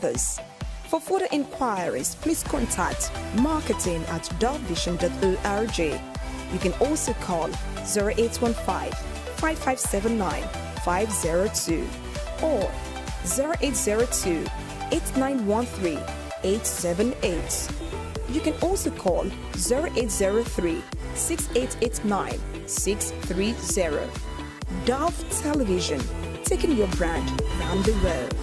others. For further inquiries, please contact marketing@dovevision.org. You can also call 0815-5579-502 or 0802-8913-878. You can also call 0803-6889-630. Dove Television, taking your brand around the world.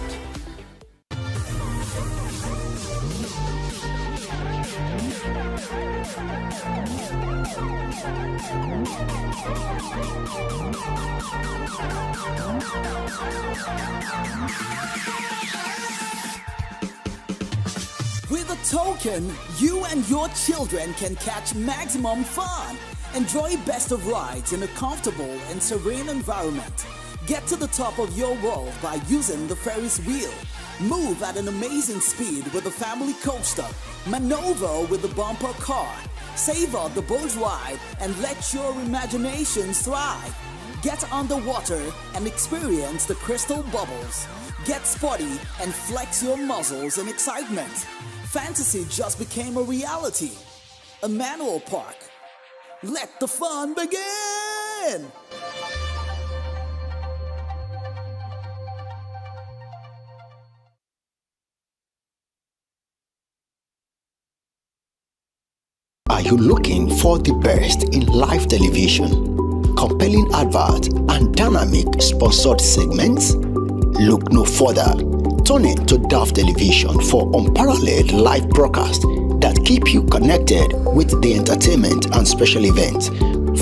With a token, you and your children can catch maximum fun. Enjoy best of rides in a comfortable and serene environment. Get to the top of your world by using the Ferris wheel. Move at an amazing speed with the family coaster. Maneuver with the bumper car. Savor the boat ride and let your imaginations thrive. Get underwater and experience the crystal bubbles. Get sporty and flex your muscles in excitement. Fantasy just became a reality. Emmanuel Park. Let the fun begin! Are you looking for the best in live television? Compelling adverts and dynamic sponsored segments? Look no further. Tune in to Dove Television for unparalleled live broadcasts that keep you connected with the entertainment and special events.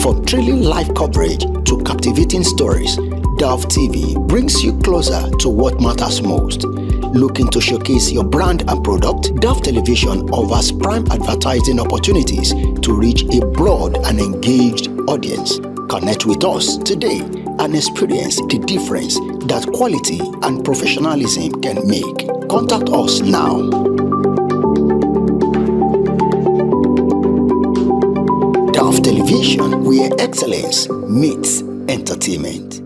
From thrilling live coverage to captivating stories, Dove TV brings you closer to what matters most. Looking to showcase your brand and product? Dove Television offers prime advertising opportunities to reach a broad and engaged audience. Connect with us today and experience the difference that quality and professionalism can make. Contact us now. Dove Television, where excellence meets entertainment.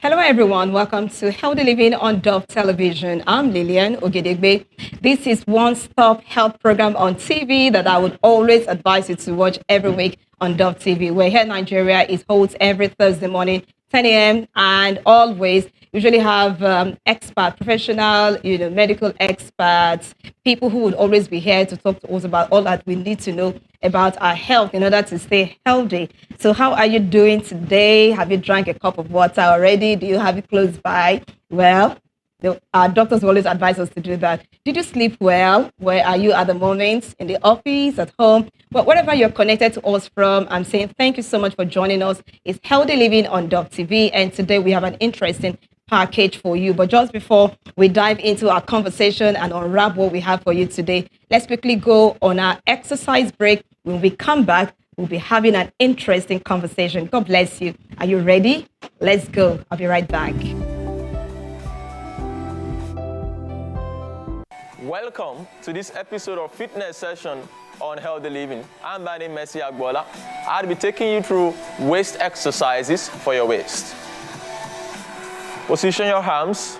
Hello everyone, welcome to Healthy Living on Dove Television. I'm Lillian Ogedegbe. This is one-stop health program on TV that I would always advise you to watch every week on Dove TV. We're here in Nigeria. It holds every Thursday morning, 10 a.m. and always usually have expert, professional, medical experts, people who would always be here to talk to us about all that we need to know about our health in order to stay healthy. So how are you doing today? Have you drank a cup of water already? Do you have it close by? Well, our doctors always advise us to do that. Did you sleep well? Where are you at the moment? In the office, at home? But wherever you're connected to us from, I'm saying thank you so much for joining us. It's Healthy Living on Dove TV, and today we have an interesting package for you. But just before we dive into our conversation and unwrap what we have for you today, let's quickly go on our exercise break. When we come back, we'll be having an interesting conversation. God bless you. Are you ready? Let's go. I'll be right back. Welcome to this episode of Fitness Session on Healthy Living. I'm Bani Messi Agbola. I'll be taking you through waist exercises for your waist. Position your arms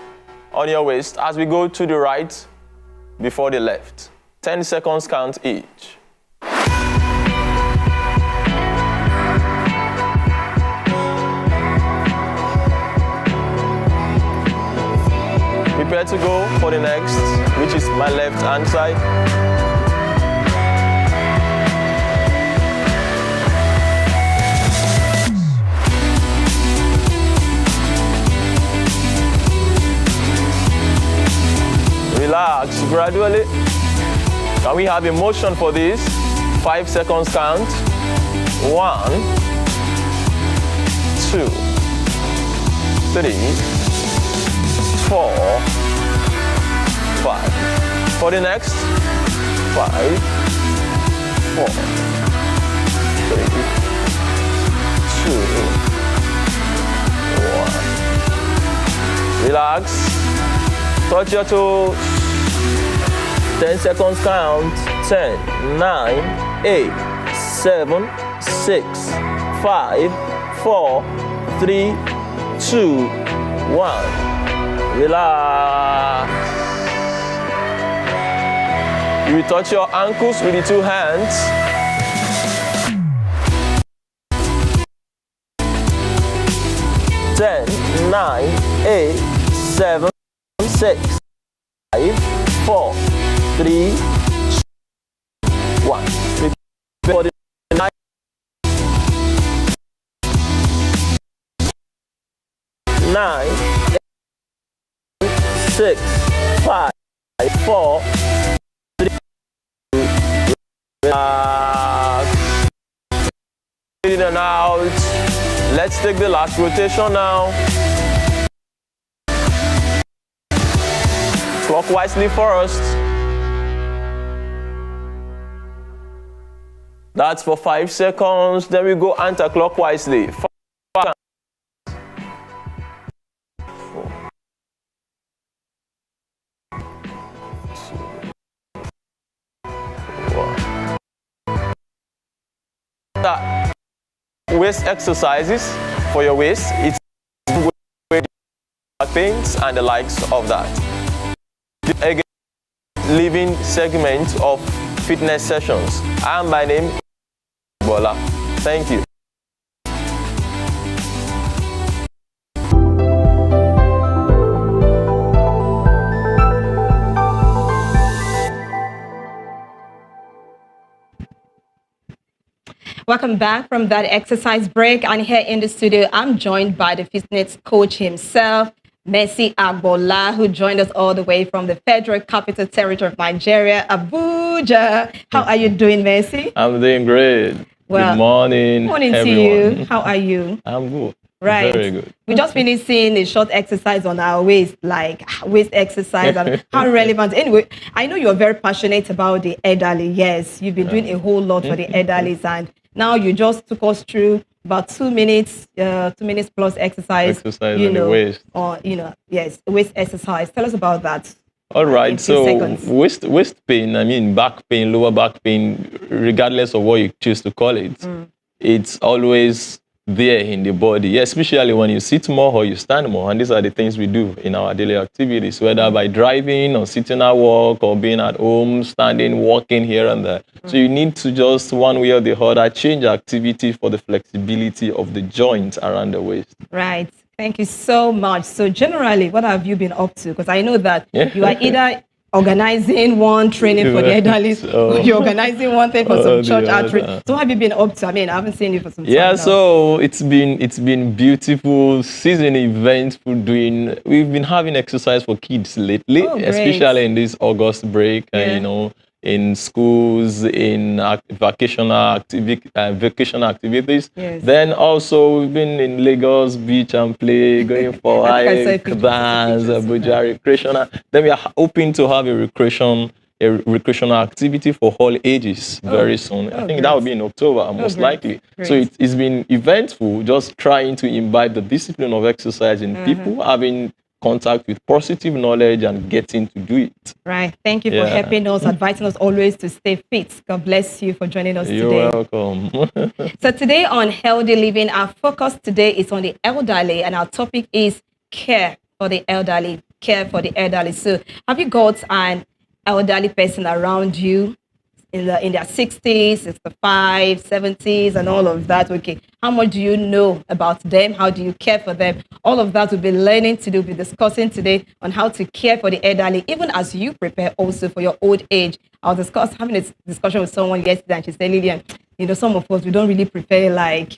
on your waist as we go to the right before the left. 10 seconds count each. Prepare to go for the next, which is my left hand side. Relax gradually. Can we have a motion for this? 5 seconds count. 1, 2, 3, 4, 5. For the next, 5, 4, 3, 2, Relax. Touch your toes. 10 seconds count. 10, 9, 8, 7, 6, 5, 4, 3, 2, 1. Relax. You will touch your ankles with the two hands. Ten, 9, 8, 7, 6, 5, 4, 3, 2, 1. For the 9, 8, 6, 5, 4, 3, 2, relax. In and out. Let's take the last rotation now. Clockwise first. That's for 5 seconds. Then we go anti-clockwise. 5, 4, 2, 1. That waist exercises for your waist. It's pains and the likes of that. Again, living segment of fitness sessions. And my name is Bola. Thank you. Welcome back from that exercise break. And here in the studio, I'm joined by the fitness coach himself, Mercy Agbola, who joined us all the way from the Federal Capital Territory of Nigeria, Abuja. How are you doing, Mercy? I'm doing great. Well, good morning, morning everyone. to you. How are you? I'm good. Right. Very good. We just finished seeing a short exercise on our waist, like waist exercise and how relevant. Anyway, I know you're very passionate about the elderly. Yes, you've been doing a whole lot for the elderly, and now you just took us through about 2 minutes, 2 minutes plus exercise. Exercise on the waist. Or, yes, waist exercise. Tell us about that. All right. So seconds. waist pain, I mean back pain, lower back pain, regardless of what you choose to call it, it's always there in the body, especially when you sit more or you stand more. And these are the things we do in our daily activities, whether by driving or sitting at work or being at home, standing, walking here and there. So you need to just one way or the other change activity for the flexibility of the joints around the waist. Right. Thank you so much. So generally, what have you been up to? Because I know that you are either organizing one training for the elderly, or you're organizing one thing for some church outreach. So what have you been up to? I mean, I haven't seen you for some time now. So it's been beautiful, season events for doing. We've been having exercise for kids lately, especially in this August break, in schools, in vacational activities. Yes. Then also we've been in Lagos Beach and play, going for hike, dance, Abuja recreational. Then we are hoping to have a recreational activity for all ages very soon. I think that will be in October, most likely. Great. So it's been eventful, just trying to imbibe the discipline of exercise in people, having contact with positive knowledge and getting to do it. Right. Thank you for helping us, advising us always to stay fit. God bless you for joining us today. You're welcome. So today on Healthy Living, our focus today is on the elderly, and our topic is care for the elderly. Care for the elderly. So have you got an elderly person around you in their 60s, 65, 70s, and all of that? Okay. How much do you know about them? How do you care for them? All of that we'll be learning to do, we'll be discussing today on how to care for the elderly, even as you prepare also for your old age. I was having a discussion with someone yesterday, and she said, Lillian, some of us, we don't really prepare,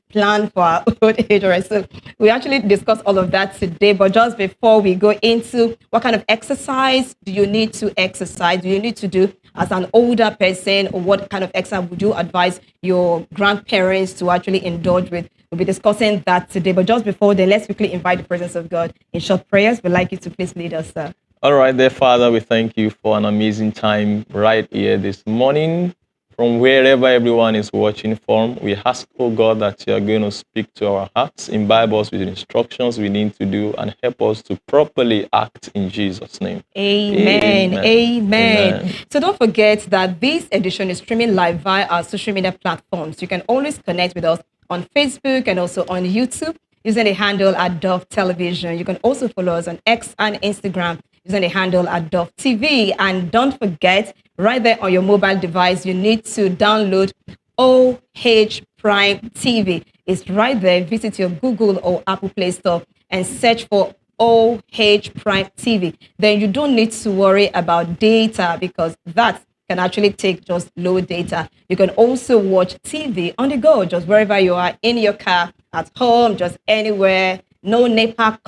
plan for our old age. Right? So we actually discussed all of that today. But just before we go into what kind of exercise do you need to exercise, do you need to do as an older person, or what kind of exercise would you advise your grandparents to actually indulge with? We'll be discussing that today. But just before then, let's quickly invite the presence of God in short prayers. We'd like you to please lead us, sir. All right, dear Father, we thank you for an amazing time right here this morning from wherever everyone is watching from, we ask, oh God, that you are going to speak to our hearts, imbibe us with instructions we need to do, and help us to properly act in Jesus' name. Amen. Amen. So don't forget that this edition is streaming live via our social media platforms. You can always connect with us on Facebook and also on YouTube using the handle at Dove Television. You can also follow us on X and Instagram using the handle at Dove TV. And don't forget, right there on your mobile device, you need to download OH Prime TV. It's right there. Visit your Google or Apple Play Store and search for OH Prime TV. Then you don't need to worry about data, because that can actually take just low data. You can also watch TV on the go, just wherever you are, in your car, at home, just anywhere. No NEPA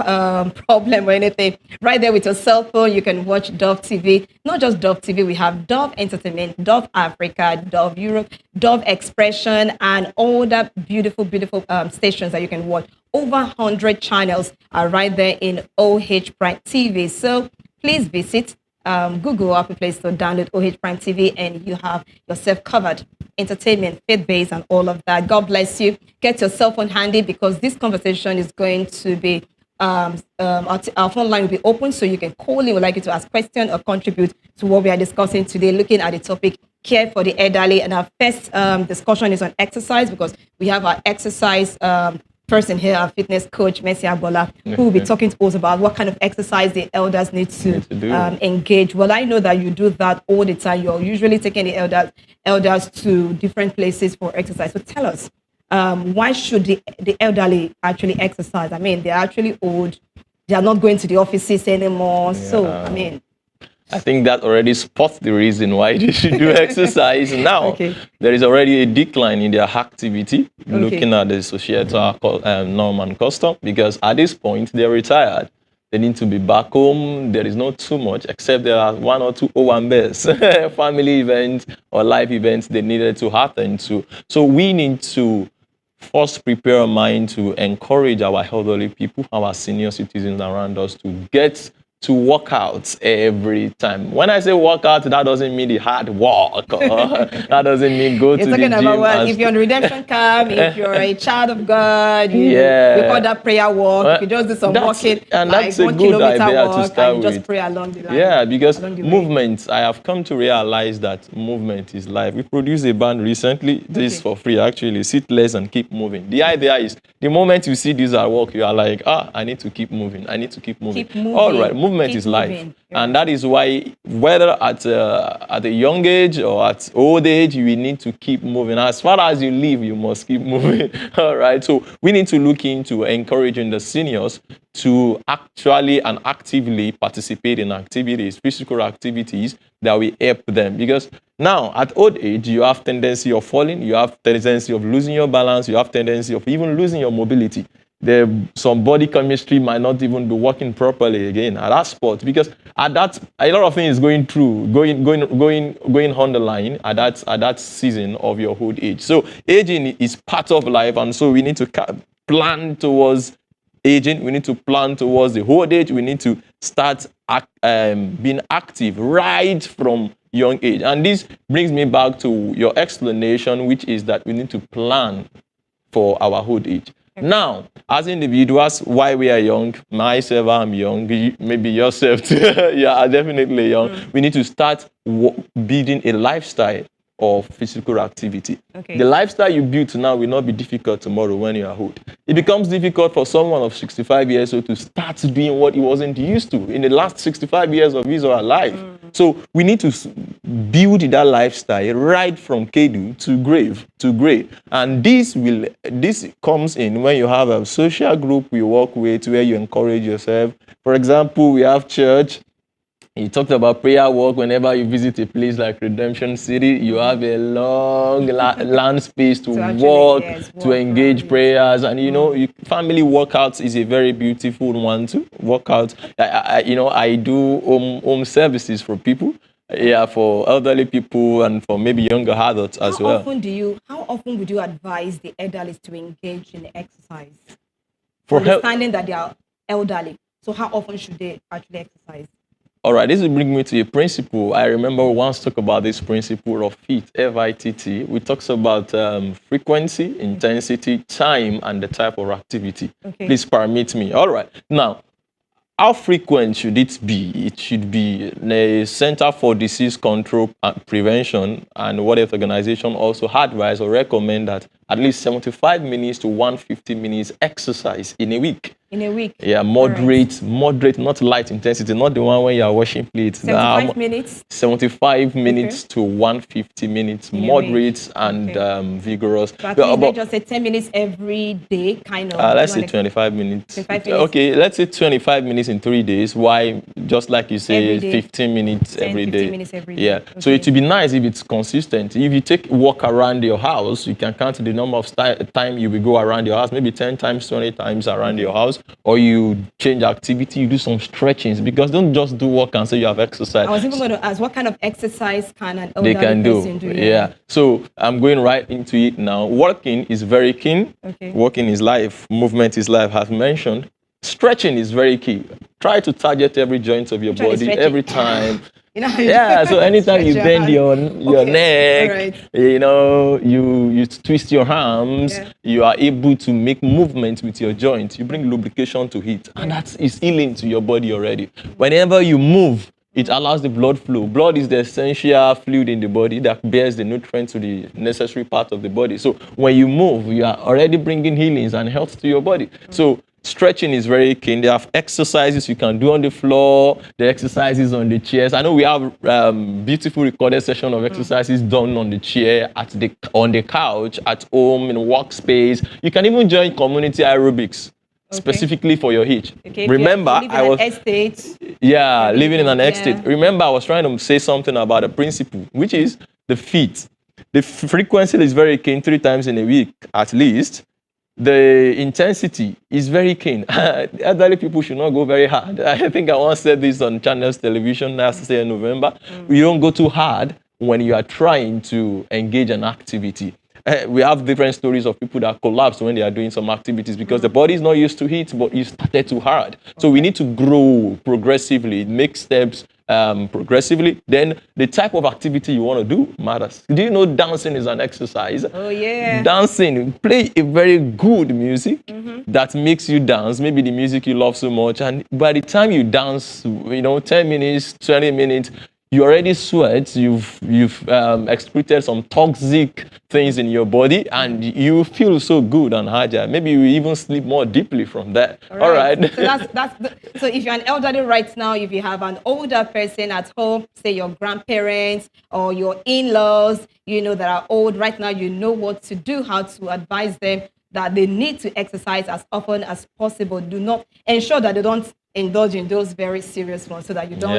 problem or anything. Right there with your cell phone, you can watch Dove TV. Not just Dove TV, we have Dove Entertainment, Dove Africa, Dove Europe, Dove Expression, and all that beautiful, beautiful stations that you can watch. Over 100 channels are right there in OH Prime TV. So please visit Google or Apple Play Store, download OH Prime TV, and you have yourself covered. Entertainment, faith-based, and all of that. God bless you. Get your cell phone handy, because this conversation is going to be, our phone line will be open, so you can call in. We'd like you to ask questions or contribute to what we are discussing today, looking at the topic, care for the elderly. And our first discussion is on exercise, because we have our exercise person here, our fitness coach, Mercy Agbola, who will be talking to us about what kind of exercise the elders need to engage. Well, I know that you do that all the time. You're usually taking the elders to different places for exercise. So tell us, why should the elderly actually exercise? I mean, they're actually old. They are not going to the offices anymore. Yeah. So, I mean, I think that already spots the reason why they should do exercise now. There is already a decline in their activity, looking at the societal norm and custom, because at this point, they're retired. They need to be back home. There is not too much, except there are one or two owambes, family events or life events they needed to attend to. So we need to first prepare our mind to encourage our elderly people, our senior citizens around us, to get to work out every time. When I say work out, that doesn't mean the hard work. That doesn't mean go to the gym. You're talking about, well, if you're on redemption camp, if you're a child of God, you call that prayer walk. If you just do some walking, and like that's a 1 good kilometer idea walk, to start and with. just pray along the line. Yeah, because movement, I have come to realize that movement is life. We produced a band recently. This is for free, actually. Sit less and keep moving. The idea is, the moment you see this at work, you are like, I need to keep moving. I need to keep moving. All right, movement is life. And that is why, whether at a young age or at old age, you need to keep moving. As far as you live, you must keep moving. All right. So we need to look into encouraging the seniors to actually and actively participate in activities, physical activities that will help them. Because now, at old age, you have tendency of falling, you have tendency of losing your balance, you have tendency of even losing your mobility. Some body chemistry might not even be working properly again at that spot, because at that, a lot of things going on the line at that season of your old age. So aging is part of life, and so we need to plan towards aging. We need to plan towards the old age. We need to start being active right from young age. And this brings me back to your explanation, which is that we need to plan for our old age. Now, as individuals, why we are young, myself, I'm young, maybe yourself too, yeah, definitely young. We need to start building a lifestyle of physical activity. The lifestyle you build now will not be difficult tomorrow when you are old. It becomes difficult for someone of 65 years old to start doing what he wasn't used to in the last 65 years of his or her life. So we need to build that lifestyle right from cradle to grave. And this comes in when you have a social group you work with, where you encourage yourself. For example, we have church. You talked about prayer walk. Whenever you visit a place like Redemption City, you have a long land space to walk, to engage prayers. And, family workouts is a very beautiful one to work out. I do home services for people, for elderly people and for maybe younger adults as well. How often would you advise the elderly to engage in exercise? For understanding that they are elderly. So how often should they actually exercise? All right, this will bring me to a principle. I remember we once talked about this principle of FIT, F-I-T-T. We talks about frequency, intensity, time, and the type of activity. Okay. Please permit me. All right. Now, how frequent should it be? It should be the Center for Disease Control and Prevention and World Health Organization also advise or recommend that at least 75 minutes to 150 minutes exercise in a week. In a week? Yeah, moderate, not light intensity, not the one when you are washing plates. 75 minutes? 75 minutes to 150 minutes, In a moderate week. and vigorous. So at least let's just say 10 minutes every day, kind of. Let's say 25 minutes. 25 minutes. Okay, let's say 25 minutes in 3 days. Why, just like you say, Every day. 15 minutes 10, every 15 day. minutes every day. Yeah, so Okay. it would be nice if it's consistent. If you take walk around your house, you can count the number of time you will go around your house, maybe 10 times, 20 times around your house, or you change activity, you do some stretchings, because don't just do walk and say you have exercise. I was even going to ask, what kind of exercise can an They elderly can person do. do? Yeah. So I'm going right into it now. Walking is very keen. Okay. Walking is life. Movement is life, as mentioned. Stretching is very key. Try to target every joint of your Which one is body stretching? every time. You know how you Yeah, so anytime you stretch bend your hand. neck, all right. you know, you twist your arms, Yeah. you are able to make movement with your joints. You bring lubrication to it, and that is healing to your body already. Whenever you move, it allows the blood flow. Blood is the essential fluid in the body that bears the nutrients to the necessary part of the body. So when you move, you are already bringing healings and health to your body. So stretching is very key. They have exercises you can do on the floor, the exercises on the chairs. I know we have beautiful recorded session of exercises done on the chair, on the couch, at home, in a workspace. You can even join community aerobics. Specifically for your age. Okay, if Remember, you live in an estate. yeah, living in an estate. Yeah. Remember, I was trying to say something about a principle, which is the FIT. The frequency is very keen, 3 times in a week at least. The intensity is very keen. Elderly people should not go very hard. I think I once said this on Channels Television last year in November. You don't go too hard when you are trying to engage an activity. We have different stories of people that collapse when they are doing some activities because the body is not used to it, but you started too hard. So we need to grow progressively, make steps progressively. Then the type of activity you want to do matters. Do you know dancing is an exercise? Oh, yeah. Dancing, play a very good music that makes you dance, maybe the music you love so much. And by the time you dance, 10 minutes, 20 minutes, you already sweat, you've excreted some toxic things in your body, and you feel so good and agile. Maybe you even sleep more deeply from that. All right. So if you're an elderly right now, if you have an older person at home, say your grandparents or your in-laws, that are old right now, you know what to do, how to advise them that they need to exercise as often as possible. Do not ensure that they don't indulge in those very serious ones so that you don't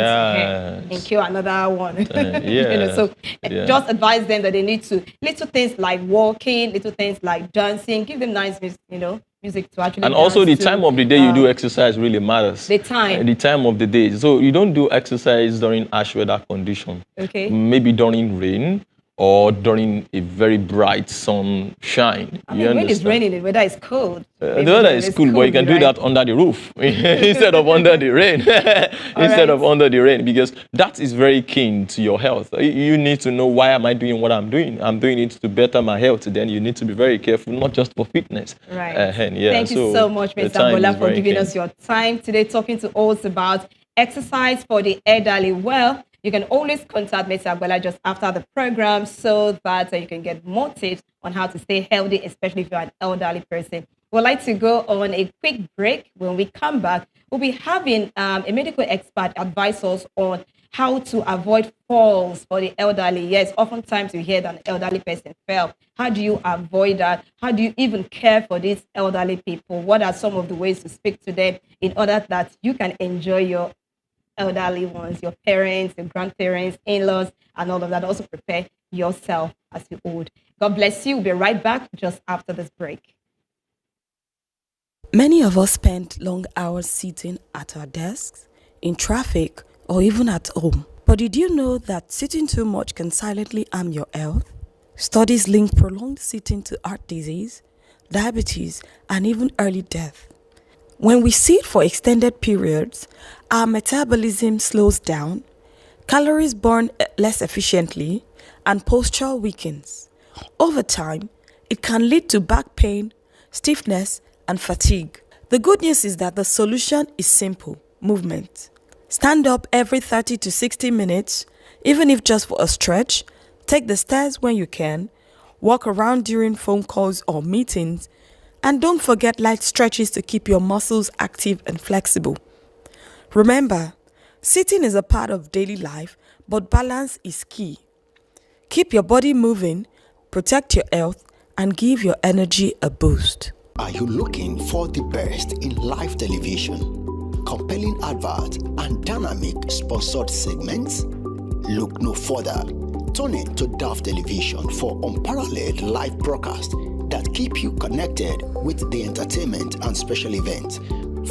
incur another one. Just advise them that they need to, little things like walking, little things like dancing, give them nice music to actually and also the to. time of the day you do exercise really matters. The time. The time of the day. So you don't do exercise during harsh weather condition. Okay. Maybe during rain or during a very bright sunshine. I mean, when it's raining, the weather is cold. The weather is cool, but you can do that under the roof instead of under the rain. Of under the rain, because that is very keen to your health. You need to know, why am I doing what I'm doing? I'm doing it to better my health. Then you need to be very careful, not just for fitness. Right. Thank you so much, Mr. Bola, for giving us your time today, talking to us about exercise for the elderly. Well, you can always contact Mr. Agbala just after the program so that you can get more tips on how to stay healthy, especially if you're an elderly person. We'd like to go on a quick break. When we come back, we'll be having a medical expert advise us on how to avoid falls for the elderly. Yes, oftentimes you hear that an elderly person fell. How do you avoid that? How do you even care for these elderly people? What are some of the ways to speak to them in order that you can enjoy your elderly ones, your parents, your grandparents, in-laws, and all of that? Also prepare yourself as you old. God bless you. We'll be right back just after this break. Many of us spend long hours sitting at our desks, in traffic, or even at home. But did you know that sitting too much can silently harm your health? Studies link prolonged sitting to heart disease, diabetes, and even early death. When we sit for extended periods, our metabolism slows down, calories burn less efficiently, and posture weakens. Over time, it can lead to back pain, stiffness, and fatigue. The good news is that the solution is simple: movement. Stand up every 30 to 60 minutes, even if just for a stretch. Take the stairs when you can, walk around during phone calls or meetings, and don't forget light stretches to keep your muscles active and flexible. Remember, sitting is a part of daily life, but balance is key. Keep your body moving, protect your health, and give your energy a boost. Are you looking for the best in live television? Compelling adverts and dynamic sponsored segments? Look no further. Tune in to Dove Television for unparalleled live broadcasts that keep you connected with the entertainment and special events.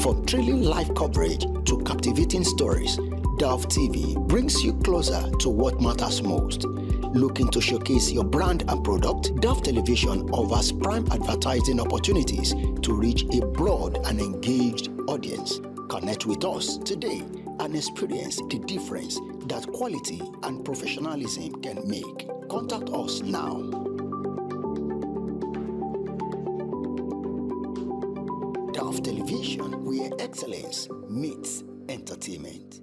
From thrilling live coverage to captivating stories, Dove TV brings you closer to what matters most. Looking to showcase your brand and product? Dove Television offers prime advertising opportunities to reach a broad and engaged audience. Connect with us today and experience the difference that quality and professionalism can make. Contact us now. Dove Television, where excellence meets entertainment.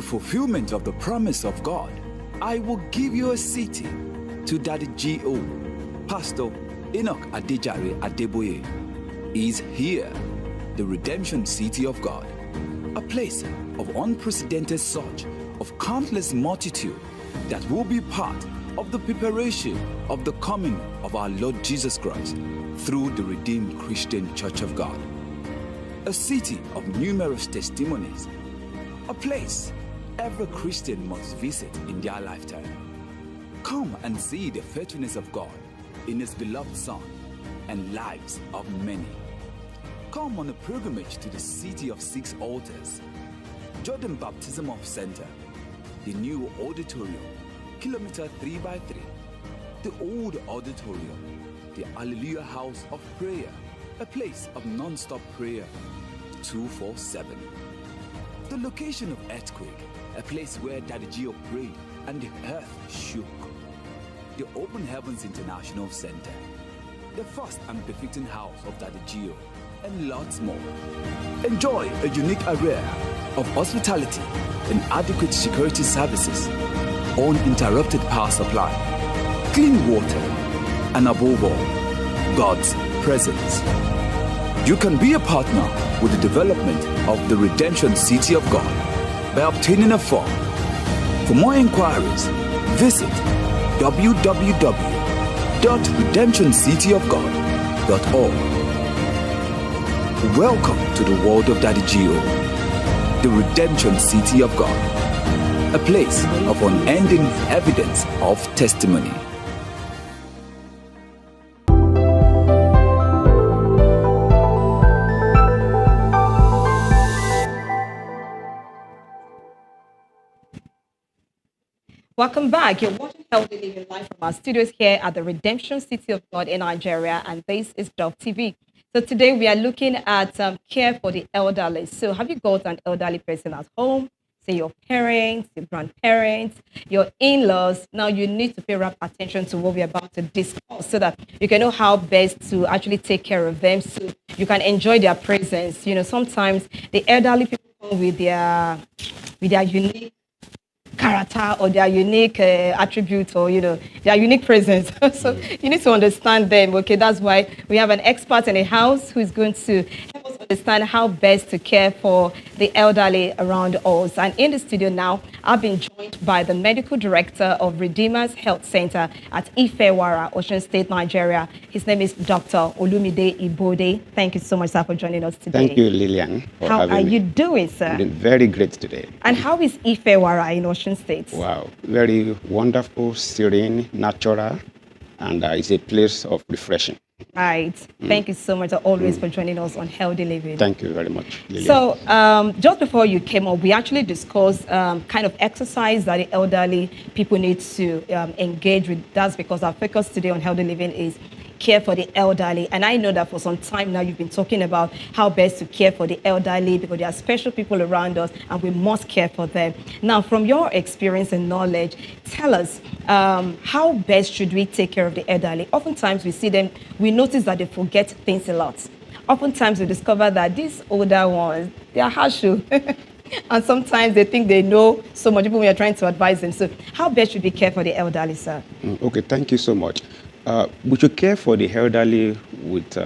Fulfillment of the promise of God. I will give you a city. To Daddy G.O. Pastor Enoch Adejare Adeboye is here, the redemption city of God, a place of unprecedented surge of countless multitude that will be part of the preparation of the coming of our Lord Jesus Christ through the Redeemed Christian Church of God. A city of numerous testimonies, a place every Christian must visit in their lifetime. Come and see the faithfulness of God in His beloved Son and lives of many. Come on a pilgrimage to the city of 6 altars, Jordan Baptismal Center, the new auditorium, kilometer 3x3, the old auditorium, the Hallelujah House of Prayer, a place of non-stop prayer 247. The location of earthquake, a place where Daddy Gio prayed and the earth shook. The Open Heavens International Center, the first and befitting house of Daddy Gio, and lots more. Enjoy a unique array of hospitality and adequate security services, uninterrupted power supply, clean water, and above all, God's presence. You can be a partner with the development of the Redemption City of God by obtaining a form. For more inquiries, visit www.redemptioncityofgod.org. Welcome to the world of Daddy Gio, the Redemption City of God, a place of unending evidence of testimony. Welcome back. You're watching Healthy Living live from our studios here at the Redemption City of God in Nigeria, and this is Dove TV. So today we are looking at care for the elderly. So have you got an elderly person at home? Say your parents, your grandparents, your in-laws. Now you need to pay rapt attention to what we're about to discuss so that you can know how best to actually take care of them so you can enjoy their presence. You know, sometimes the elderly people come with their unique character or their unique attributes or, their unique presence. So you need to understand them. Okay, that's why we have an expert in the house who is going to help us understand how best to care for the elderly around us. And in the studio now, I've been joined by the medical director of Redeemers Health Center at Ifewara, Ocean State, Nigeria. His name is Dr. Olumide Ibode. Thank you so much, sir, for joining us today. Thank you, Lillian. How are you doing, sir? I'm doing very great today. And how is Ifewara in Ocean State? Wow, very wonderful, serene, natural, and it's a place of refreshing. Right. Thank you so much always for joining us on Healthy Living. Thank you very much, Lillian. So just before you came up, we actually discussed kind of exercise that the elderly people need to engage with. That's because our focus today on Healthy Living is care for the elderly. And I know that for some time now you've been talking about how best to care for the elderly because there are special people around us and we must care for them. Now, from your experience and knowledge, tell us how best should we take care of the elderly? Oftentimes we see them, we notice that they forget things a lot. Oftentimes we discover that these older ones, they are harsh. And sometimes they think they know so much when we are trying to advise them. So how best should we care for the elderly, sir? Okay, thank you so much. We should care for the elderly with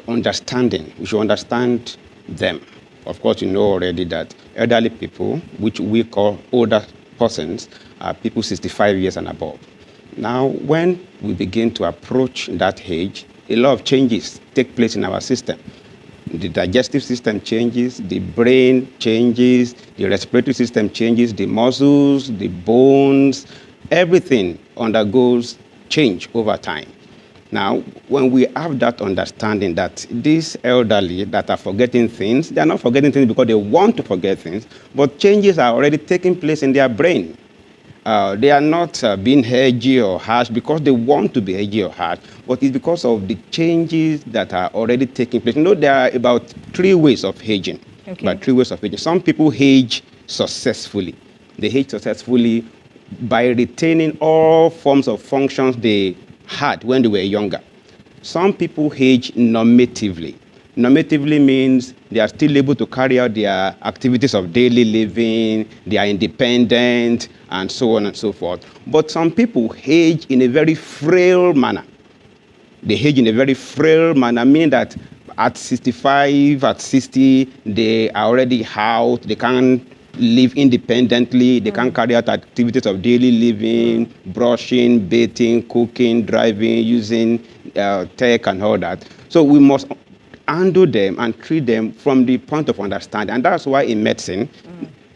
understanding. We should understand them. Of course, you know already that elderly people, which we call older persons, are people 65 years and above. Now, when we begin to approach that age, a lot of changes take place in our system. The digestive system changes, the brain changes, the respiratory system changes, the muscles, the bones, everything undergoes change over time. Now, when we have that understanding that these elderly that are forgetting things, they are not forgetting things because they want to forget things, but changes are already taking place in their brain. They are not being edgy or harsh because they want to be edgy or harsh, but it's because of the changes that are already taking place. You know, there are about 3 ways of aging. Okay. About 3 ways of aging. Some people age successfully. They age successfully by retaining all forms of functions they had when they were younger. Some people age normatively. Normatively means they are still able to carry out their activities of daily living, they are independent, and so on and so forth. But some people age in a very frail manner. They age in a very frail manner, meaning that at 65, at 60, they are already out, they can't live independently, they can carry out activities of daily living, brushing, bathing, cooking, driving, using tech and all that. So we must handle them and treat them from the point of understanding. And that's why in medicine,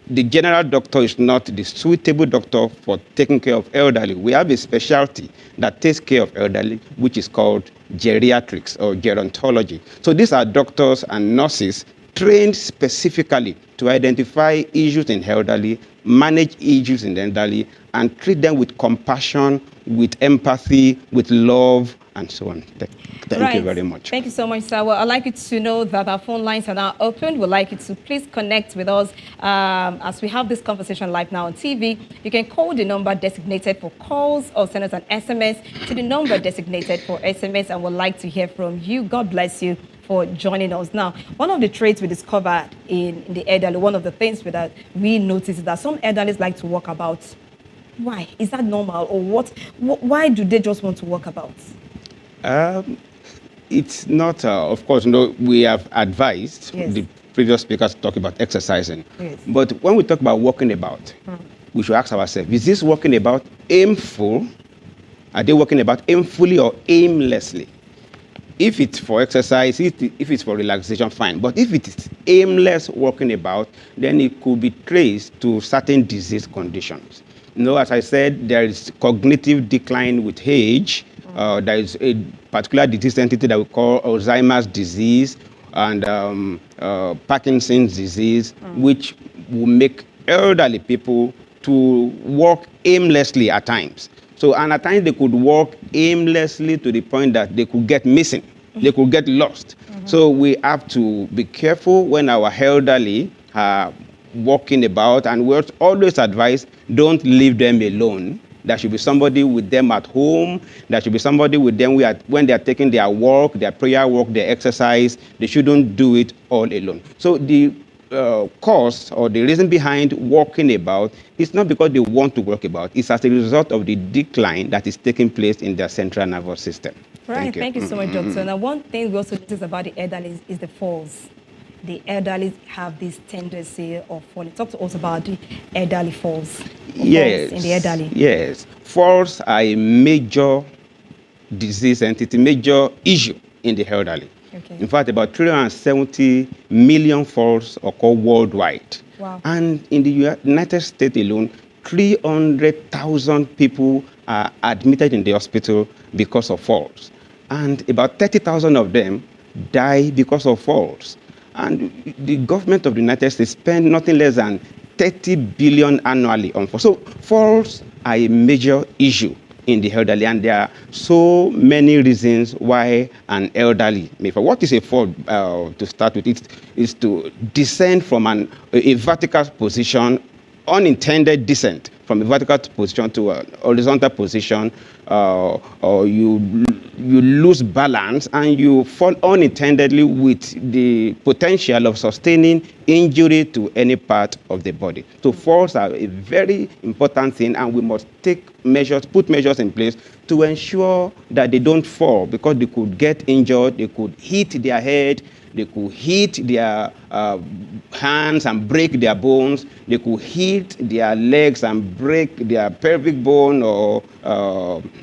the general doctor is not the suitable doctor for taking care of elderly. We have a specialty that takes care of elderly, which is called geriatrics or gerontology. So these are doctors and nurses trained specifically to identify issues in elderly, manage issues in the elderly, and treat them with compassion, with empathy, with love, and so on. Thank you very much. Thank you so much, sir. Well, I'd like you to know that our phone lines are now open. We'd like you to please connect with us as we have this conversation live now on TV. You can call the number designated for calls or send us an SMS to the number designated for SMS, and we'd like to hear from you. God bless you for joining us. Now, one of the traits we discovered in the elderly, one of the things that we noticed is that some elderly like to walk about. Why? Is that normal, or what? Why do they just want to walk about? It's not, of course, no, we have advised Yes. the previous speakers talk about exercising. Yes. But when we talk about walking about, we should ask ourselves, is this walking about aimful? Are they walking about aimfully or aimlessly? If it's for exercise, if it's for relaxation, fine. But if it is aimless walking about, then it could be traced to certain disease conditions. You know, as I said, there is cognitive decline with age. There is a particular disease entity that we call Alzheimer's disease and Parkinson's disease, which will make elderly people to walk aimlessly at times. So, and at times they could walk aimlessly to the point that they could get missing, they could get lost. So we have to be careful when our elderly are walking about, and we always advise, don't leave them alone. There should be somebody with them at home. There should be somebody with them when they are taking their walk, their prayer walk, their exercise. They shouldn't do it all alone. So the cause or the reason behind walking about is not because they want to walk about. It's as a result of the decline that is taking place in their central nervous system. Right, thank you so much, Doctor. Now, one thing we also notice about the elderly is the falls. The elderly have this tendency of falling. Talk to us about the elderly falls. Yes. Falls in the elderly. Yes. Falls are a major disease entity, major issue in the elderly. Okay. In fact, about 370 million falls occur worldwide. Wow. And in the United States alone, 300,000 people are admitted in the hospital because of falls. And about 30,000 of them die because of falls. And the government of the United States spends nothing less than 30 billion annually on falls. So falls are a major issue in the elderly, and there are so many reasons why an elderly may fall. What is a fall? To start with, it is to descend from a vertical position, unintended descent from a vertical position to a horizontal position, or you lose balance and you fall unintendedly with the potential of sustaining injury to any part of the body. So falls are a very important thing, and we must take measures, put measures in place to ensure that they don't fall, because they could get injured, they could hit their head, they could hit their hands and break their bones. They could hit their legs and break their pelvic bone or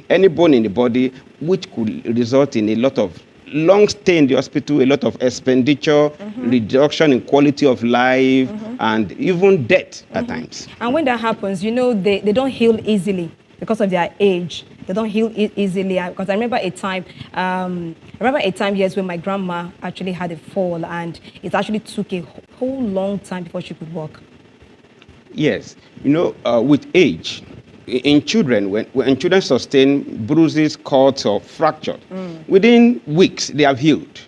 any bone in the body, which could result in a lot of long stay in the hospital, a lot of expenditure, reduction in quality of life, and even death at times. And when that happens, you know, they don't heal easily because of their age. They don't heal easily. Because I remember a time, yes, when my grandma actually had a fall, and it actually took a whole long time before she could walk. Yes, you know, with age, in children, when children sustain bruises, cuts, or fractures, within weeks they have healed.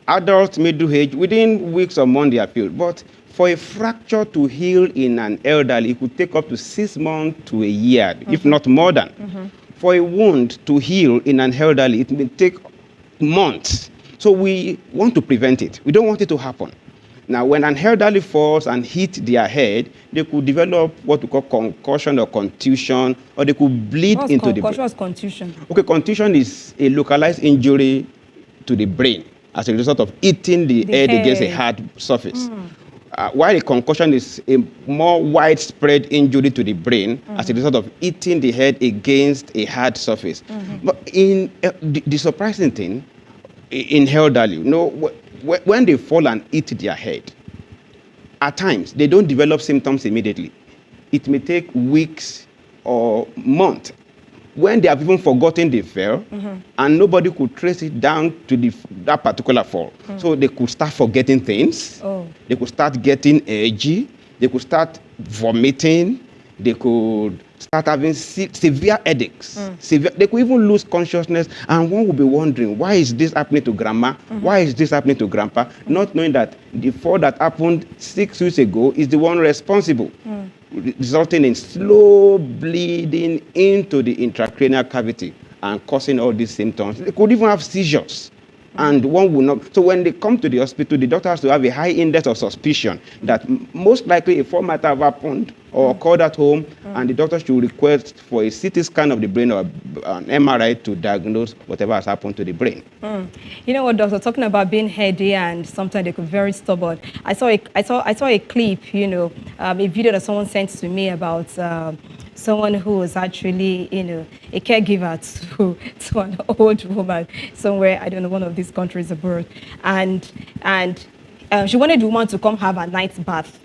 Adults, middle age, within weeks or months they have healed. But for a fracture to heal in an elderly, it could take up to 6 months to a year, if not more than. For a wound to heal in an elderly, it may take months. So we want to prevent it. We don't want it to happen. Now, when an elderly falls and hits their head, they could develop what we call concussion or contusion, or they could bleed into the brain. What's contusion? Okay, contusion is a localized injury to the brain as a result of hitting the head against a hard surface. While a concussion is a more widespread injury to the brain as a result of hitting the head against a hard surface. But in the surprising thing, in elderly, you know, when they fall and hit their head, at times they don't develop symptoms immediately. It may take weeks or months. When they have even forgotten they fell, and nobody could trace it down to that particular fall. So they could start forgetting things. They could start getting edgy. They could start vomiting. They could start having severe headaches. They could even lose consciousness, and one will be wondering, why is this happening to grandma? Why is this happening to grandpa? Not knowing that the fall that happened 6 weeks ago is the one responsible, resulting in slow bleeding into the intracranial cavity and causing all these symptoms. They could even have seizures. And one will not. So when they come to the hospital, the doctor has to have a high index of suspicion that most likely a fall might have happened or occurred at home, and the doctor should request for a CT scan of the brain or an MRI to diagnose whatever has happened to the brain. You know what, doctor? Talking about being heady and sometimes they could be very stubborn. I saw a clip, you know, a video that someone sent to me about someone who was actually, you know, a caregiver to an old woman somewhere, I don't know, one of these countries abroad, and she wanted the woman to come have a night bath.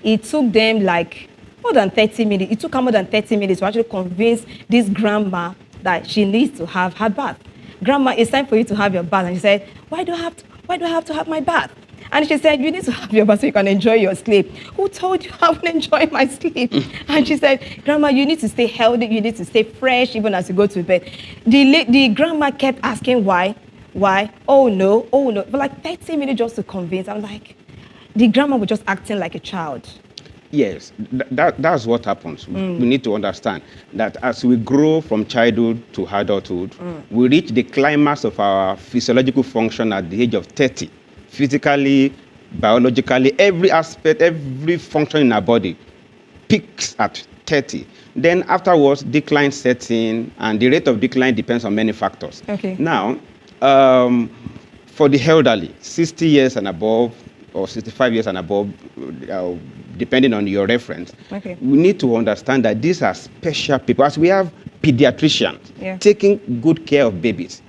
It took them like more than 30 minutes. It took her more than 30 minutes to actually convince this grandma that she needs to have her bath. Grandma, it's time for you to have your bath. And she said, why do I have to have my bath? And she said, you need to have your bath so you can enjoy your sleep. Who told you I will enjoy my sleep? And she said, Grandma, you need to stay healthy. You need to stay fresh even as you go to bed. The grandma kept asking why. Why? Oh, no. For like 30 minutes just to convince. I'm like, the grandma was just acting like a child. Yes, that's what happens. We need to understand that as we grow from childhood to adulthood, we reach the climax of our physiological function at the age of 30. Physically, biologically, every aspect, every function in our body peaks at 30. Then afterwards, decline sets in, and the rate of decline depends on many factors. Okay. Now, for the elderly, 60 years and above, or 65 years and above, depending on your reference, Okay. we need to understand that these are special people. As we have pediatricians taking good care of babies,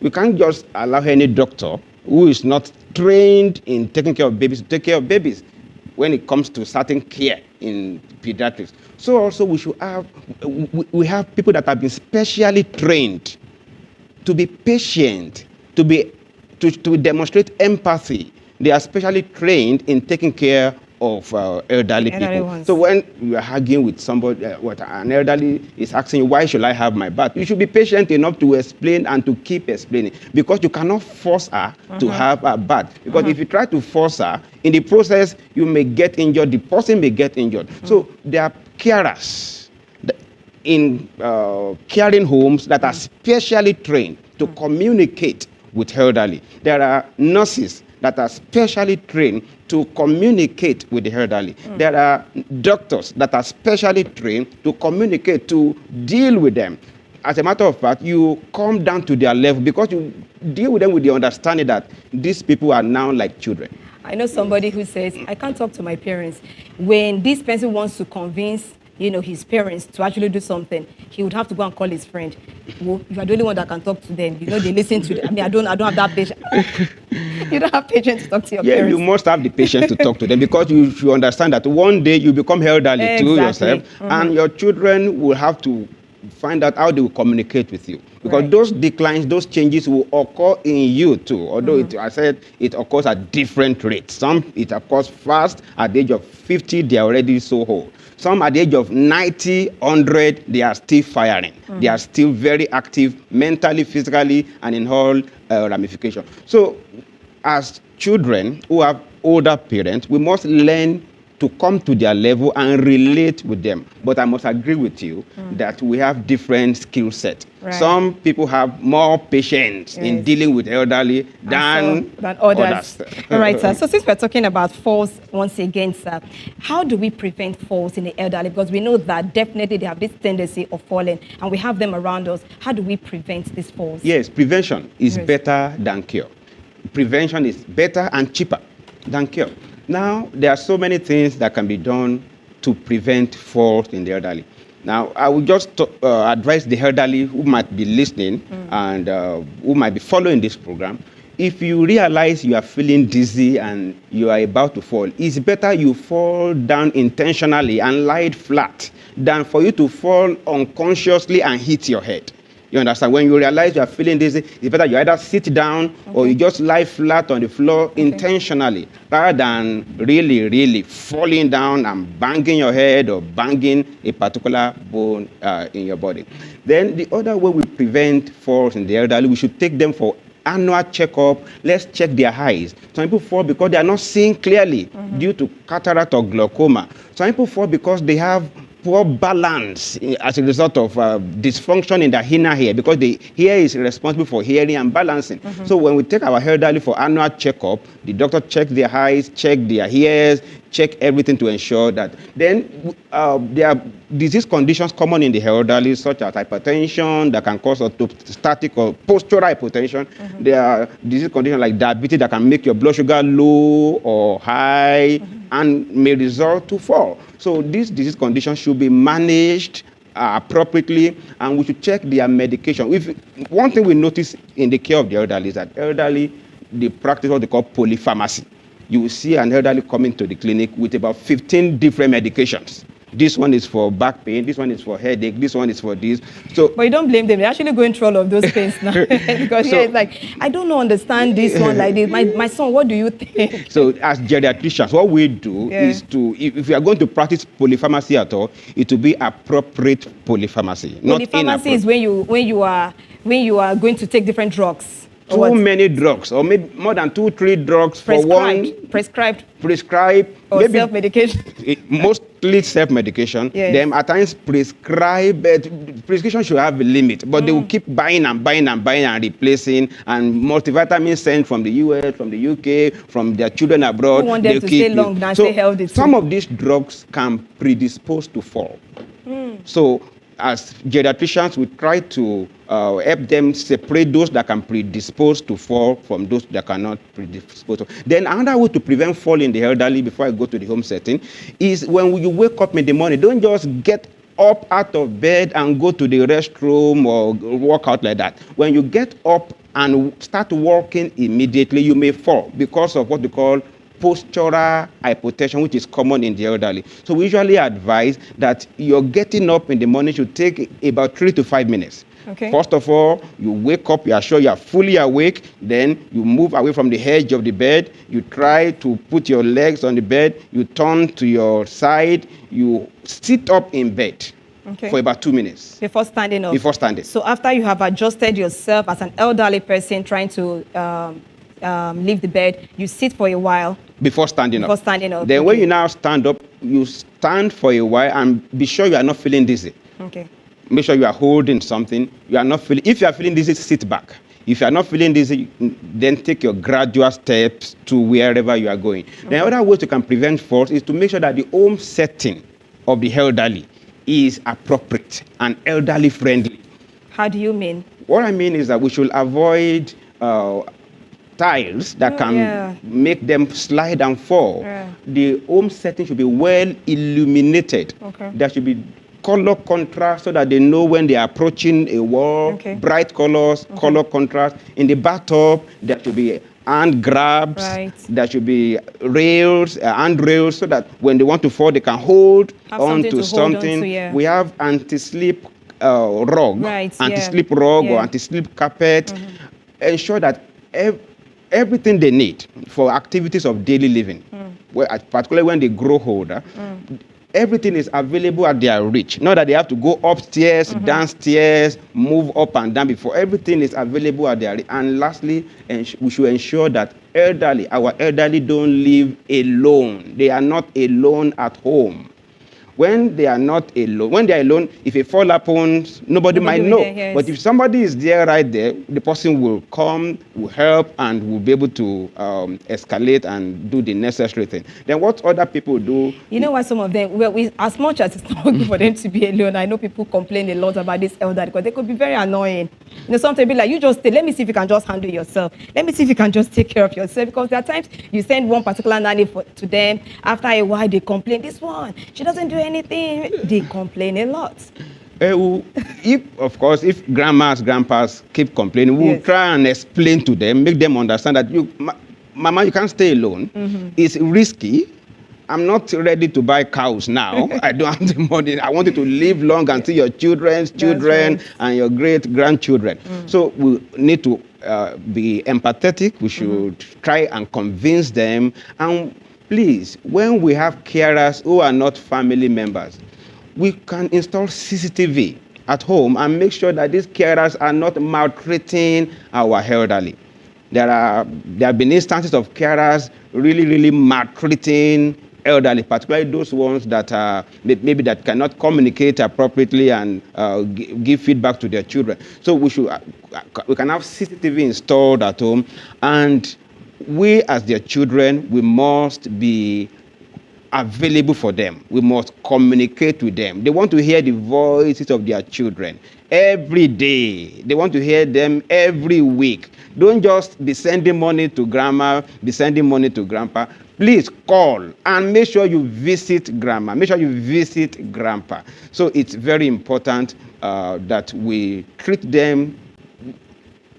we can't just allow any doctor who is not trained in taking care of babies to take care of babies when it comes to certain care in pediatrics. So also we should have, we have people that have been specially trained to be patient, to demonstrate empathy. They are specially trained in taking care of elderly people. ones. So when you are arguing with somebody, an elderly is asking you, why should I have my bath? You should be patient enough to explain and to keep explaining, because you cannot force her to have a bath. Because if you try to force her, in the process, you may get injured, the person may get injured. So there are carers in caring homes that are specially trained to communicate with elderly. There are nurses that are specially trained to communicate with the elderly. There are doctors that are specially trained to communicate, to deal with them. As a matter of fact, you come down to their level because you deal with them with the understanding that these people are now like children. I know somebody who says, I can't talk to my parents. When this person wants to convince his parents to actually do something, he would have to go and call his friend. Well, you are the only one that can talk to them. They listen to them. I mean, I don't have that patience. You don't have patience to talk to your parents. You must have the patience to talk to them, because you understand that one day you become elderly to yourself, and your children will have to find out how they will communicate with you. Because those declines, those changes will occur in you too. Although I said it occurs at different rates. Some it occurs fast. At the age of 50, they are already so old. Some at the age of 90, 100, they are still firing. They are still very active mentally, physically, and in all ramifications. So as children who have older parents, we must learn to come to their level and relate with them. But I must agree with you that we have different skill sets. Right. Some people have more patience in dealing with elderly than others. All right, sir. So since we're talking about falls once again, sir, how do we prevent falls in the elderly? Because we know that definitely they have this tendency of falling, and we have them around us. How do we prevent these falls? Yes, prevention is better than cure. Prevention is better and cheaper than cure. Now, there are so many things that can be done to prevent falls in the elderly. Now, I will just advise the elderly who might be listening and who might be following this program. If you realize you are feeling dizzy and you are about to fall, it's better you fall down intentionally and lie flat than for you to fall unconsciously and hit your head. You understand? When you realize you are feeling dizzy, it's better you either sit down or you just lie flat on the floor intentionally, rather than really falling down and banging your head or banging a particular bone in your body. Then the other way we prevent falls in the elderly, we should take them for annual checkup. Let's check their eyes. Some people fall because they are not seeing clearly due to cataract or glaucoma. Some people fall because they have poor balance as a result of dysfunction in the inner ear, because the ear is responsible for hearing and balancing. So when we take our elderly for annual checkup, the doctor checks their eyes, check their ears, check everything to ensure that. Then there are disease conditions common in the elderly, such as hypertension that can cause orthostatic or postural hypotension. There are disease conditions like diabetes that can make your blood sugar low or high and may result to fall. So these disease conditions should be managed appropriately, and we should check their medication. One thing we notice in the care of the elderly is that elderly, they practice what they call polypharmacy. You will see an elderly coming to the clinic with about 15 different medications. This one is for back pain, this one is for headache, this one is for this. So, but you don't blame them. They're actually going through all of those pains now. Because it's like, I don't understand this one like this. My son, what do you think? So as geriatricians, what we do is to, if you are going to practice polypharmacy at all, it will be appropriate polypharmacy. Polypharmacy is when you are going to take different drugs. Too many drugs, or maybe more than 2-3 drugs for one. Prescribed. Or maybe self-medication. Mostly self-medication. Yes. Then at times prescribed. Prescription should have a limit, but they will keep buying and replacing, and multivitamins sent from the US, from the UK, from their children abroad. Who want them to stay long and stay healthy too. Some of these drugs can predispose to fall. So as geriatricians, we try to help them separate those that can predispose to fall from those that cannot predispose to. Then another way to prevent fall in the elderly, before I go to the home setting, is when you wake up in the morning, don't just get up out of bed and go to the restroom or walk out like that. When you get up and start walking immediately, you may fall because of what we call postural hypotension, which is common in the elderly. So we usually advise that you're getting up in the morning should take about 3 to 5 minutes. Okay. First of all, you wake up, you are sure you are fully awake, then you move away from the edge of the bed, you try to put your legs on the bed, you turn to your side, you sit up in bed for about 2 minutes. Before standing up? Before standing. So after you have adjusted yourself as an elderly person trying to leave the bed, you sit for a while. Before standing up. Before standing up. Then when you now stand up, you stand for a while and be sure you are not feeling dizzy. Okay. Make sure you are holding something. You are not feeling. If you are feeling dizzy, sit back. If you are not feeling dizzy, then take your gradual steps to wherever you are going. Okay. The other way you can prevent falls is to make sure that the home setting of the elderly is appropriate and elderly friendly. How do you mean? What I mean is that we should avoid tiles that can make them slide and fall. Yeah. The home setting should be well illuminated. Okay. There should be color contrast so that they know when they are approaching a wall. Okay. Bright colors, color contrast. In the bathtub, there should be hand grabs. Right. There should be rails, handrails, so that when they want to fall, they can hold onto something. We have anti-slip rug, anti-slip rug or anti-slip carpet. Ensure that everything they need for activities of daily living, particularly when they grow older, everything is available at their reach. Not that they have to go upstairs, downstairs, move up and down before. Everything is available at their reach. And lastly, we should ensure that our elderly don't live alone. They are not alone at home. When they are not alone, when they are alone, if a fall happens, nobody might know. But if somebody is there right there, the person will come, will help, and will be able to escalate and do the necessary thing. Then what other people do? You know why some of them, as much as it's not good for them to be alone, I know people complain a lot about this elderly because they could be very annoying. You know, sometimes be like, you just stay, let me see if you can just handle yourself. Let me see if you can just take care of yourself. Because there are times you send one particular nanny to them, after a while they complain, this one, she doesn't do anything. They complain a lot. If grandmas, grandpas keep complaining, we'll try and explain to them, make them understand that Mama, you can't stay alone. It's risky. I'm not ready to buy cows now. I don't have the money. I want you to live long until your children's children and your great-grandchildren. So we need to be empathetic. We should try and convince them. And please, when we have carers who are not family members, we can install CCTV at home and make sure that these carers are not maltreating our elderly. There have been instances of carers really maltreating elderly, particularly those ones that maybe that cannot communicate appropriately and give feedback to their children. So we can have CCTV installed at home, and we as their children, we must be available for them. We must communicate with them. They want to hear the voices of their children every day. They want to hear them every week. Don't just be sending money to grandma, be sending money to grandpa. Please call and make sure you visit grandma. Make sure you visit grandpa. So it's very important that we treat them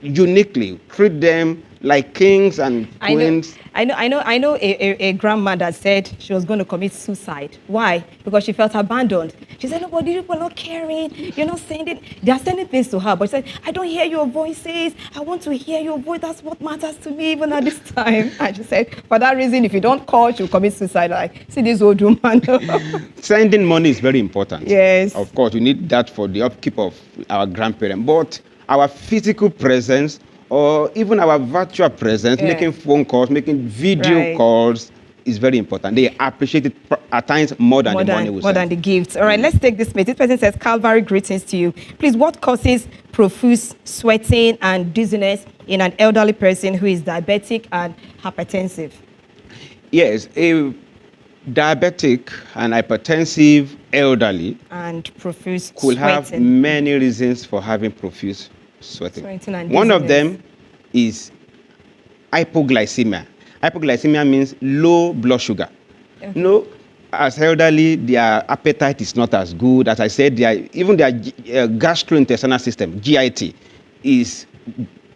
uniquely, treat them like kings and queens. I know a grandmother said she was going to commit suicide. Why? Because she felt abandoned. She said, nobody, people are not caring. You're not sending. They are sending things to her. But she said, I don't hear your voices. I want to hear your voice. That's what matters to me even at this time. And she said, for that reason, if you don't call, she'll commit suicide. Like, see this old woman. Sending money is very important. Yes. Of course, we need that for the upkeep of our grandparents. But our physical presence, or even our virtual presence, making phone calls, making video calls, is very important. They appreciate it at times more than the money we send. More than the gifts. All right, let's take this message. This person says, Calvary greetings to you. Please, what causes profuse sweating and dizziness in an elderly person who is diabetic and hypertensive? Yes, diabetic and hypertensive elderly And profuse could have sweating. many reasons for having profuse sweating. Sweating and One of dizziness. them is hypoglycemia. Hypoglycemia means low blood sugar. Okay. As elderly, their appetite is not as good. As I said, even their gastrointestinal system, GIT, is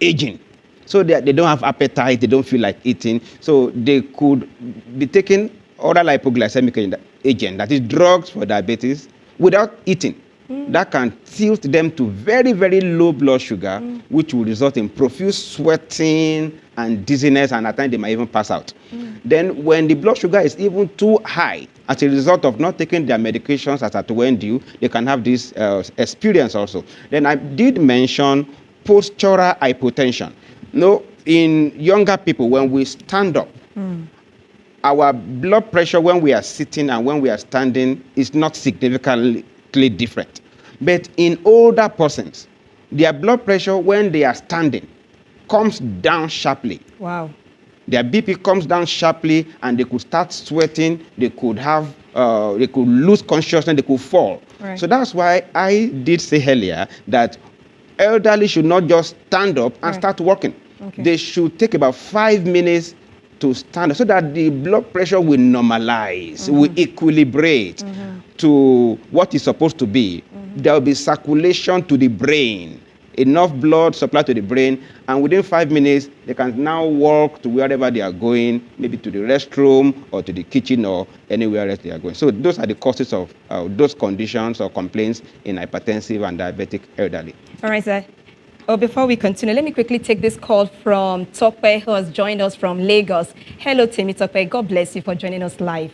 aging. So they don't have appetite, they don't feel like eating. So they could be taking oral hypoglycemic agent, that is drugs for diabetes, without eating. That can tilt them to very, very low blood sugar, which will result in profuse sweating and dizziness, and at times they might even pass out. Then when the blood sugar is even too high, as a result of not taking their medications as at when due, they can have this experience also. Then I did mention postural hypotension. In younger people, when we stand up, our blood pressure when we are sitting and when we are standing is not significantly different. But in older persons, their blood pressure when they are standing comes down sharply. Wow. Their BP comes down sharply, and they could start sweating. They could lose consciousness. They could fall. Right. So that's why I did say earlier that elderly should not just stand up and start walking. Okay. They should take about 5 minutes to stand up so that the blood pressure will normalize, will equilibrate to what is supposed to be. There will be circulation to the brain, enough blood supply to the brain, and within 5 minutes, they can now walk to wherever they are going, maybe to the restroom or to the kitchen or anywhere else they are going. So those are the causes of those conditions or complaints in hypertensive and diabetic elderly. All right, sir. Oh, before we continue, let me quickly take this call from Tope, who has joined us from Lagos. Hello, Timmy Tope. God bless you for joining us live.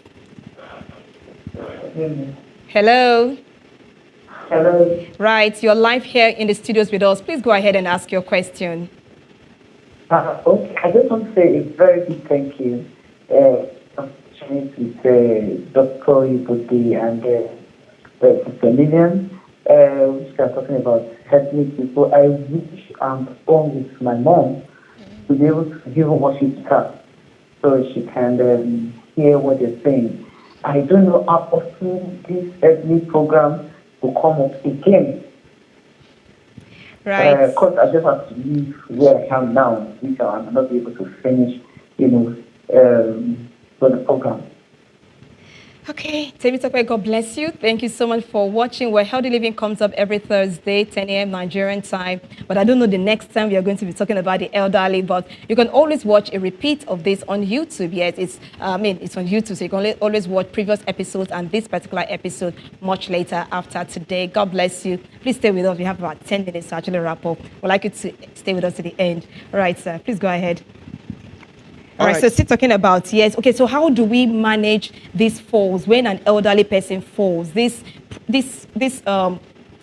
Hello. Hello. Right, you're live here in the studios with us. Please go ahead and ask your question. Okay, I just want to say a very big thank you with Dr. Ibodi and Sister Lillian, which are talking about helping people. I wish I'm home with my mom to be able to give her what she can so she can hear what they're saying. I don't know how often this elderly program will come up again. Right. Because I just have to leave where I am now, which I'm not able to finish, for the program. Okay, Temi Tope, God bless you. Thank you so much for watching. Where Healthy Living comes up every Thursday, 10 a.m. Nigerian time. But I don't know the next time we are going to be talking about the elderly. But you can always watch a repeat of this on YouTube. Yes, it's on YouTube, so you can always watch previous episodes and this particular episode much later after today. God bless you. Please stay with us. We have about 10 minutes to actually wrap up. We'd like you to stay with us to the end. All right, sir. Please go ahead. All right, so still talking about, yes. Okay, so how do we manage these falls when an elderly person falls? This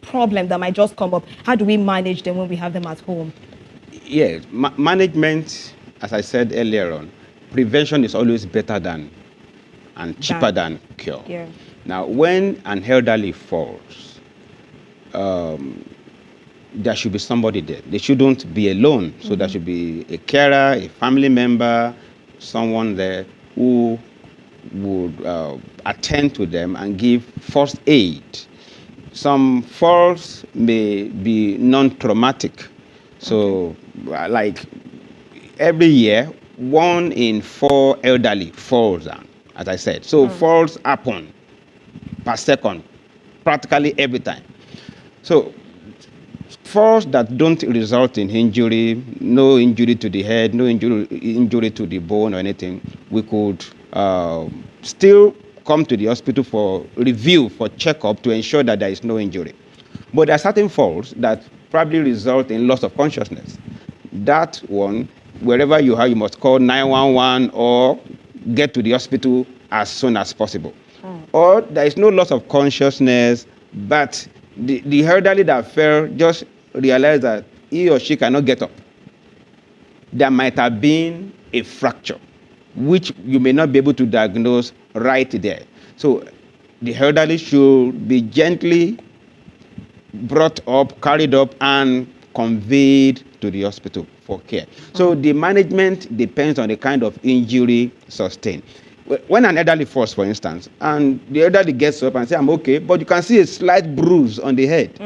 problem that might just come up, how do we manage them when we have them at home? Yes, management, as I said earlier on, prevention is always better than and cheaper than cure. Yeah. Now, when an elderly falls, there should be somebody there. They shouldn't be alone. So there should be a carer, a family member, someone there who would attend to them and give first aid. Some falls may be non-traumatic. So like every year, 1 in 4 elderly falls down, as I said. So falls happen per second, practically every time. So falls that don't result in injury, no injury to the head, no injury to the bone or anything, we could still come to the hospital for review, for checkup to ensure that there is no injury. But there are certain falls that probably result in loss of consciousness. That one, wherever you are, you must call 911 or get to the hospital as soon as possible. Or there is no loss of consciousness, but the elderly that fell just realized that he or she cannot get up. There might have been a fracture, which you may not be able to diagnose right there. So the elderly should be gently brought up, carried up, and conveyed to the hospital for care. So the management depends on the kind of injury sustained. when an elderly falls, for instance, and the elderly gets up and says, I'm okay, but you can see a slight bruise on the head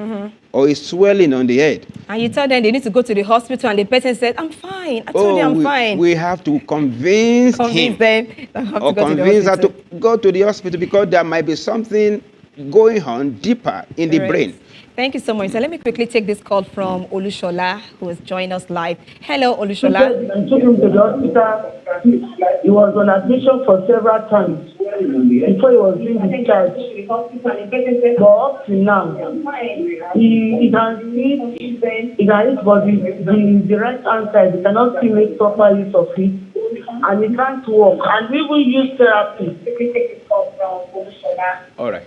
or a swelling on the head. And you tell them they need to go to the hospital, and the person said, I'm fine. I told you I'm fine. We have to convince him them have or to go convince to her the to go to the hospital because there might be something going on deeper in the Right. brain. Thank you so much. So let me quickly take this call from Olushola, who has joined us live. Hello, Olushola. I took him to the hospital. He was on admission for several times before he was being discharged. But up to now, he can see, but the right hand side, he cannot see make proper use of it, and he can't walk. And we will use therapy. All right.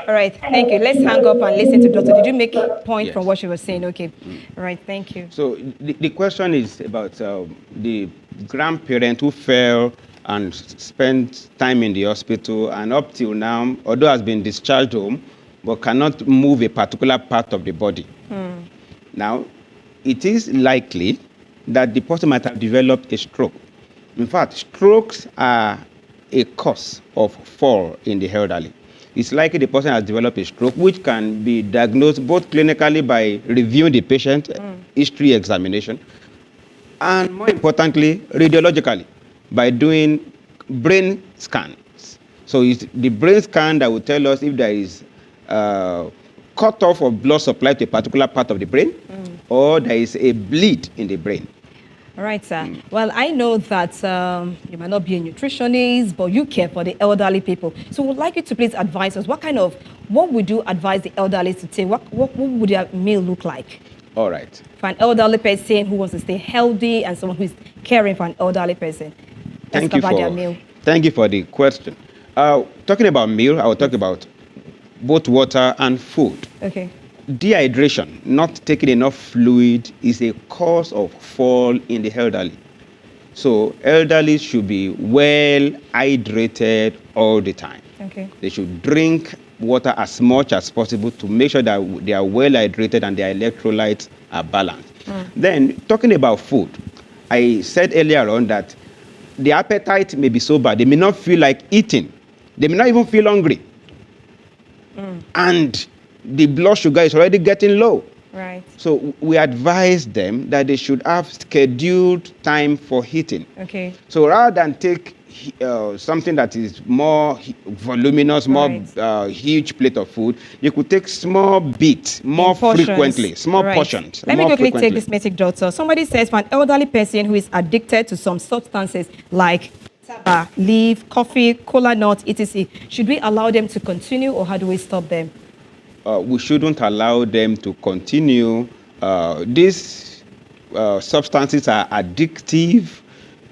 All right, thank you. Let's hang up and listen to Doctor. Did you make a point Yes. from what she was saying? Okay. All right, thank you. So the question is about the grandparent who fell and spent time in the hospital, and up till now, although has been discharged home, but cannot move a particular part of the body. Now, it is likely that the person might have developed a stroke. In fact, strokes are a cause of fall in the elderly. It's likely the person has developed a stroke, which can be diagnosed both clinically by reviewing the patient, history examination, and more importantly, radiologically, by doing brain scans. So it's the brain scan that will tell us if there is cut off of blood supply to a particular part of the brain, or there is a bleed in the brain. All right, sir. Well, I know that you might not be a nutritionist, but you care for the elderly people. So we'd like you to please advise us. What would you advise the elderly to take? What would their meal look like? All right. For an elderly person who wants to stay healthy and someone who is caring for an elderly person. Thank you, their meal. thank you for the question. Talking about meal, I will talk about both water and food. Okay. Dehydration, not taking enough fluid, is a cause of fall in the elderly. So elderly should be well hydrated all the time. Okay. They should drink water as much as possible to make sure that they are well hydrated and their electrolytes are balanced. Then, talking about food, I said earlier on that the appetite may be so bad, they may not feel like eating. They may not even feel hungry. And the blood sugar is already getting low. Right. So we advise them that they should have scheduled time for eating. Okay. So rather than take something that is more voluminous, more Right. huge plate of food, you could take small bits, more Portions. frequently, small Right. portions. Let me more quickly frequently. take this message, doctor. Somebody says for an elderly person who is addicted to some substances like tobacco, leaf, coffee, cola nut, etc., should we allow them to continue or how do we stop them? We shouldn't allow them to continue. These substances are addictive.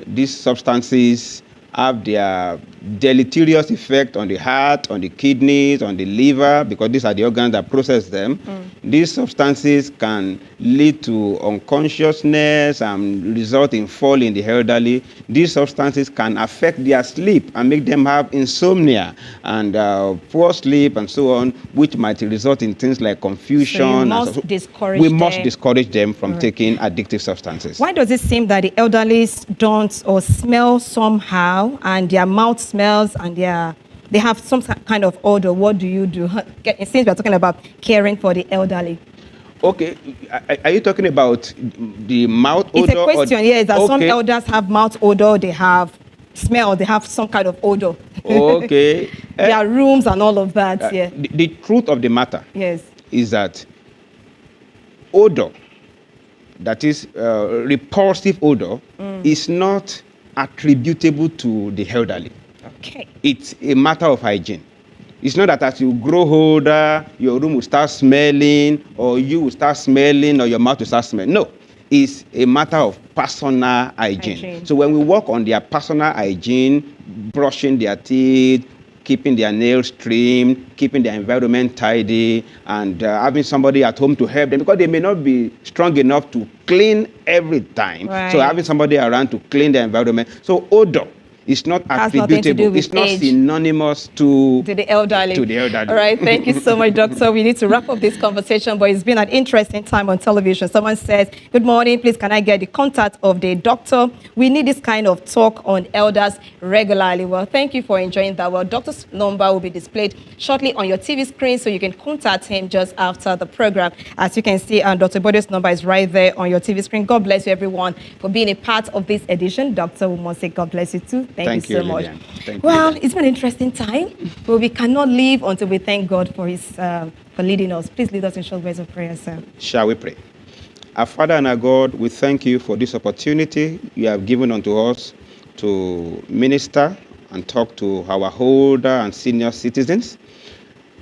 These substances have their deleterious effect on the heart, on the kidneys, on the liver, because these are the organs that process them. These substances can lead to unconsciousness and result in fall in the elderly. These substances can affect their sleep and make them have insomnia and poor sleep and so on, which might result in things like confusion. So you and must so- discourage we must them. discourage them from taking addictive substances. Why does it seem that the elderly don't or smell somehow and their mouth smells and they have some kind of odor? What do you do? Since we're talking about caring for the elderly. Okay, are you talking about the mouth odor? It's a question, yes, that some Okay. elders have mouth odor, they have smell, they have some kind of odor. Okay. Their rooms and all of that, yeah. The truth of the matter Yes. is that odor, that is repulsive odor, is not attributable to the elderly. Okay. It's a matter of hygiene. It's not that as you grow older, your room will start smelling, or you will start smelling, or your mouth will start smelling. No, it's a matter of personal hygiene. So when we work on their personal hygiene, brushing their teeth, keeping their nails trimmed, keeping their environment tidy, and having somebody at home to help them, because they may not be strong enough to clean every time. Right. So having somebody around to clean the environment. So odor It's not Has nothing to do attributable. with It's not age. synonymous to the elderly. To the elderly. All right, thank you so much, Doctor. We need to wrap up this conversation, but it's been an interesting time on television. Someone says, good morning, please can I get the contact of the doctor? We need this kind of talk on elders regularly. Well, thank you for enjoying that. Well, doctor's number will be displayed shortly on your TV screen, so you can contact him just after the program. As you can see, Dr. Bode's number is right there on your TV screen. God bless you, everyone, for being a part of this edition. Dr. Umose, God bless you too. Thank you so much. Lillian. Thank you, Well, Lillian. it's been an interesting time, but we cannot leave until we thank God for His for leading us. Please lead us in short words of prayer, sir. Shall we pray? Our Father and our God, we thank you for this opportunity you have given unto us to minister and talk to our older and senior citizens.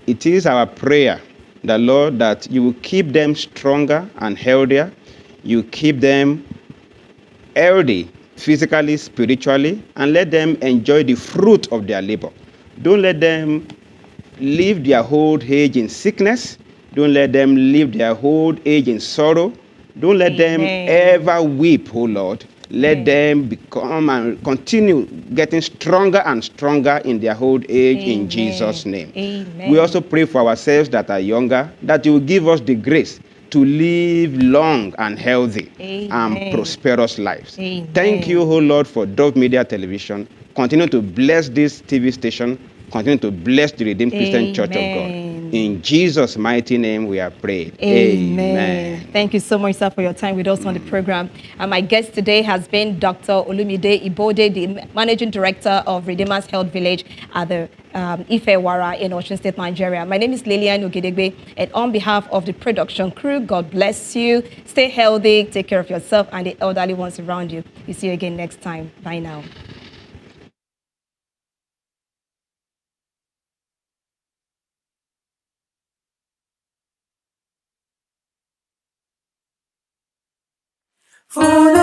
It is our prayer that, Lord, that you will keep them stronger and healthier. You keep them healthy physically, spiritually, and let them enjoy the fruit of their labor. Don't let them live their old age in sickness. Don't let them live their old age in sorrow. Don't let them ever weep, oh Lord. Let them become and continue getting stronger and stronger in their old age in Jesus' name. Amen. We also pray for ourselves that are younger, that you will give us the grace to live long and healthy and prosperous lives. Amen. Thank you, oh Lord, for Dove Media Television. Continue to bless this TV station. Continue to bless the Redeemed Christian Church of God. In Jesus' mighty name we are prayed. Amen. Thank you so much, sir, for your time with us on the program. And my guest today has been Dr. Olumide Ibode, the Managing Director of Redeemer's Health Village at the Ifewara in Osun State, Nigeria. My name is Lillian Ogedegbe, and on behalf of the production crew, God bless you. Stay healthy, take care of yourself and the elderly ones around you. We'll see you again next time. Bye now. For